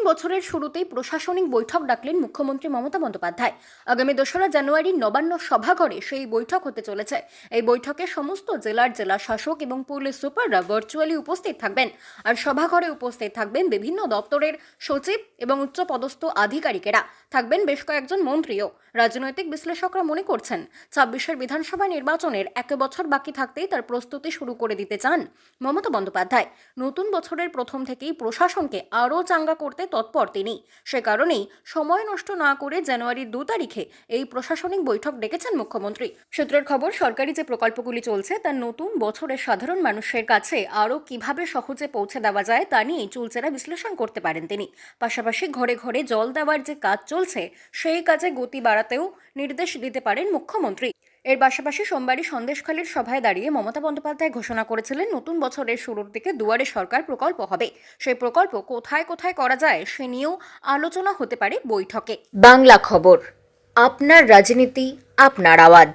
বছরের শুরুতেই প্রশাসনিক বৈঠক ডাকলেন মুখ্যমন্ত্রী মমতা বন্দ্যোপাধ্যায়। আগামী 2রা জানুয়ারি নবান্ন সভাঘরে সেই বৈঠক হতে চলেছে। এই বৈঠকে সমস্ত জেলার জেলা শাসক এবং পুলিশ সুপাররা ভার্চুয়ালি উপস্থিত থাকবেন। আর সভাঘরে উপস্থিত থাকবেন বিভিন্ন দপ্তরের সচিব এবং উচ্চপদস্থ আধিকারিকেরা। থাকবেন বেশ কয়েকজন মন্ত্রীও। রাজনৈতিক বিশ্লেষকরা মনে করছেন 26-এর বিধানসভা নির্বাচনের 1 বছর বাকি থাকতেই তার প্রস্তুতি শুরু করে দিতে চান মমতা বন্দ্যোপাধ্যায়। নতুন বছরের প্রথম থেকেই প্রশাসনকে আরও চাঙ্গা করতে তৎপর তিনি। সে কারণেই সময় নষ্ট না করে জানুয়ারির 2 তারিখে এই প্রশাসনিক বৈঠক ডেকেছেন মুখ্যমন্ত্রী। সূত্রের খবর, সরকারি যে প্রকল্পগুলি চলছে তার নতুন বছরে সাধারণ মানুষের কাছে আরও কিভাবে সহজে পৌঁছে দেওয়া যায় তা নিয়ে চুলচেরা বিশ্লেষণ করতে পারেন তিনি। পাশাপাশি ঘরে ঘরে জল দেওয়ার যে কাজ চলছে সেই কাজে গতি বাড়াতেও নির্দেশ দিতে পারেন মুখ্যমন্ত্রী। এর পাশাপাশি সোমবারই সন্দেশখালীর সভায় দাঁড়িয়ে মমতা বন্দ্যোপাধ্যায় ঘোষণা করেছিলেন নতুন বছরের শুরুর দিকে দুয়ারে সরকার প্রকল্প হবে। সেই প্রকল্প কোথায় কোথায় করা যায় সে নিয়েও আলোচনা হতে পারে বৈঠকে। বাংলা খবর, আপনার রাজনীতি, আপনার আওয়াজ।